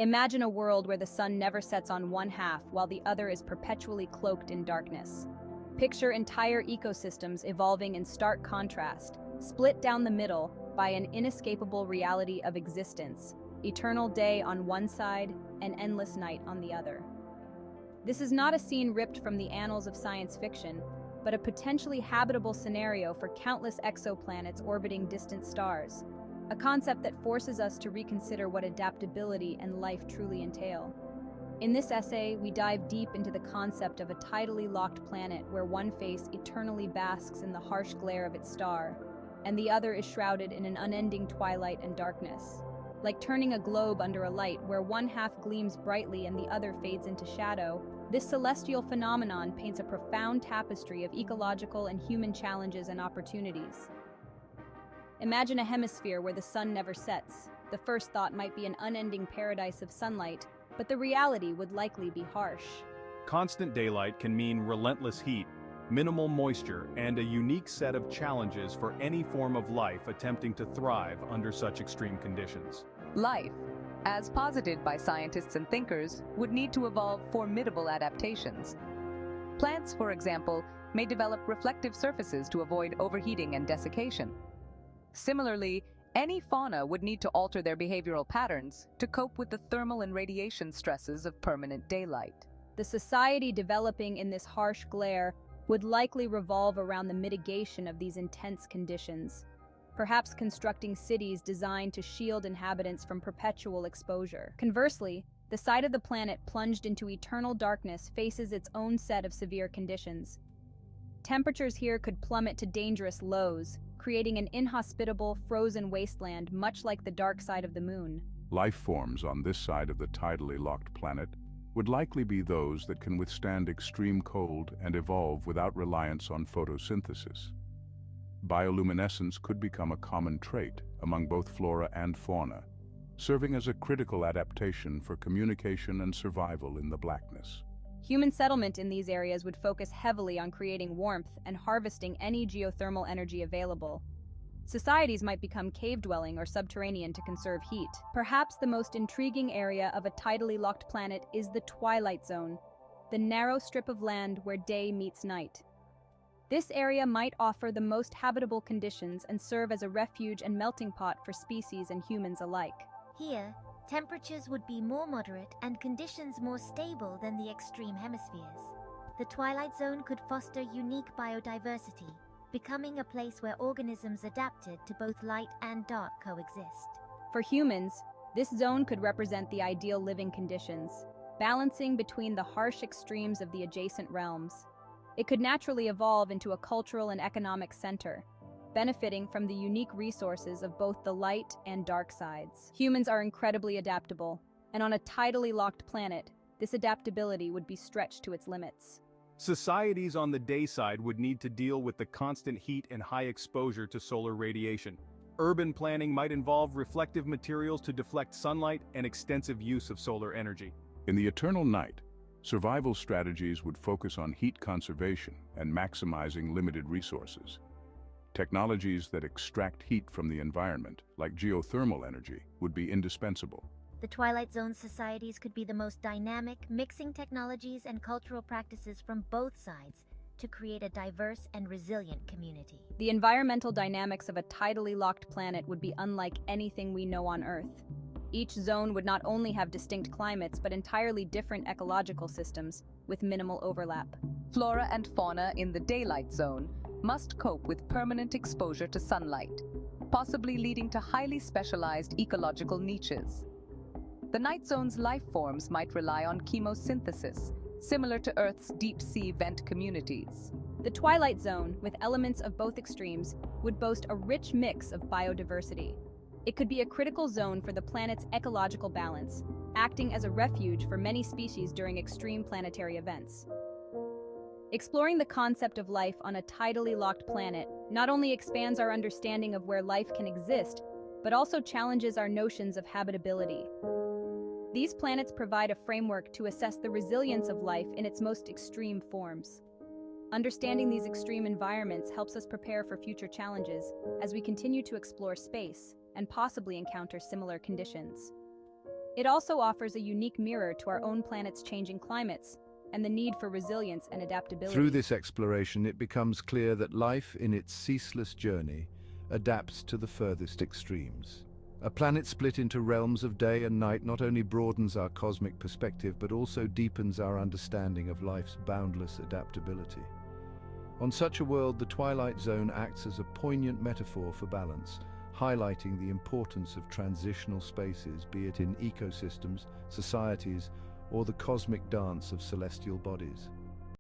Imagine a world where the sun never sets on one half while the other is perpetually cloaked in darkness. Picture entire ecosystems evolving in stark contrast, split down the middle by an inescapable reality of existence, eternal day on one side and endless night on the other. This is not a scene ripped from the annals of science fiction, but a potentially habitable scenario for countless exoplanets orbiting distant stars, a concept that forces us to reconsider what adaptability and life truly entail. In this essay, we dive deep into the concept of a tidally locked planet where one face eternally basks in the harsh glare of its star, and the other is shrouded in an unending twilight and darkness. Like turning a globe under a light where one half gleams brightly and the other fades into shadow, this celestial phenomenon paints a profound tapestry of ecological and human challenges and opportunities. Imagine a hemisphere where the sun never sets. The first thought might be an unending paradise of sunlight, but the reality would likely be harsh. Constant daylight can mean relentless heat, minimal moisture, and a unique set of challenges for any form of life attempting to thrive under such extreme conditions. Life, as posited by scientists and thinkers, would need to evolve formidable adaptations. Plants, for example, may develop reflective surfaces to avoid overheating and desiccation. Similarly, any fauna would need to alter their behavioral patterns to cope with the thermal and radiation stresses of permanent daylight. The society developing in this harsh glare would likely revolve around the mitigation of these intense conditions, perhaps constructing cities designed to shield inhabitants from perpetual exposure. Conversely, the side of the planet plunged into eternal darkness faces its own set of severe conditions. Temperatures here could plummet to dangerous lows, creating an inhospitable, frozen wasteland much like the dark side of the moon. Life forms on this side of the tidally locked planet would likely be those that can withstand extreme cold and evolve without reliance on photosynthesis. Bioluminescence could become a common trait among both flora and fauna, serving as a critical adaptation for communication and survival in the blackness. Human settlement in these areas would focus heavily on creating warmth and harvesting any geothermal energy available. Societies might become cave-dwelling or subterranean to conserve heat. Perhaps the most intriguing area of a tidally locked planet is the Twilight Zone, the narrow strip of land where day meets night. This area might offer the most habitable conditions and serve as a refuge and melting pot for species and humans alike. Here, temperatures would be more moderate and conditions more stable than the extreme hemispheres. The Twilight Zone could foster unique biodiversity, becoming a place where organisms adapted to both light and dark coexist. For humans, this zone could represent the ideal living conditions, balancing between the harsh extremes of the adjacent realms. It could naturally evolve into a cultural and economic center, benefiting from the unique resources of both the light and dark sides. Humans are incredibly adaptable, and on a tidally locked planet, this adaptability would be stretched to its limits. Societies on the day side would need to deal with the constant heat and high exposure to solar radiation. Urban planning might involve reflective materials to deflect sunlight and extensive use of solar energy. In the eternal night, survival strategies would focus on heat conservation and maximizing limited resources. Technologies that extract heat from the environment, like geothermal energy, would be indispensable. The Twilight Zone societies could be the most dynamic, mixing technologies and cultural practices from both sides to create a diverse and resilient community. The environmental dynamics of a tidally locked planet would be unlike anything we know on Earth. Each zone would not only have distinct climates, but entirely different ecological systems with minimal overlap. Flora and fauna in the daylight zone must cope with permanent exposure to sunlight, possibly leading to highly specialized ecological niches. The night zone's life forms might rely on chemosynthesis, similar to Earth's deep-sea vent communities. The Twilight Zone, with elements of both extremes, would boast a rich mix of biodiversity. It could be a critical zone for the planet's ecological balance, acting as a refuge for many species during extreme planetary events. Exploring the concept of life on a tidally locked planet not only expands our understanding of where life can exist, but also challenges our notions of habitability. These planets provide a framework to assess the resilience of life in its most extreme forms. Understanding these extreme environments helps us prepare for future challenges as we continue to explore space and possibly encounter similar conditions. It also offers a unique mirror to our own planet's changing climates and the need for resilience and adaptability. Through this exploration, it becomes clear that life in its ceaseless journey adapts to the furthest extremes. A planet split into realms of day and night not only broadens our cosmic perspective but also deepens our understanding of life's boundless adaptability. On such a world, the Twilight Zone acts as a poignant metaphor for balance, highlighting the importance of transitional spaces, be it in ecosystems, societies, or the cosmic dance of celestial bodies.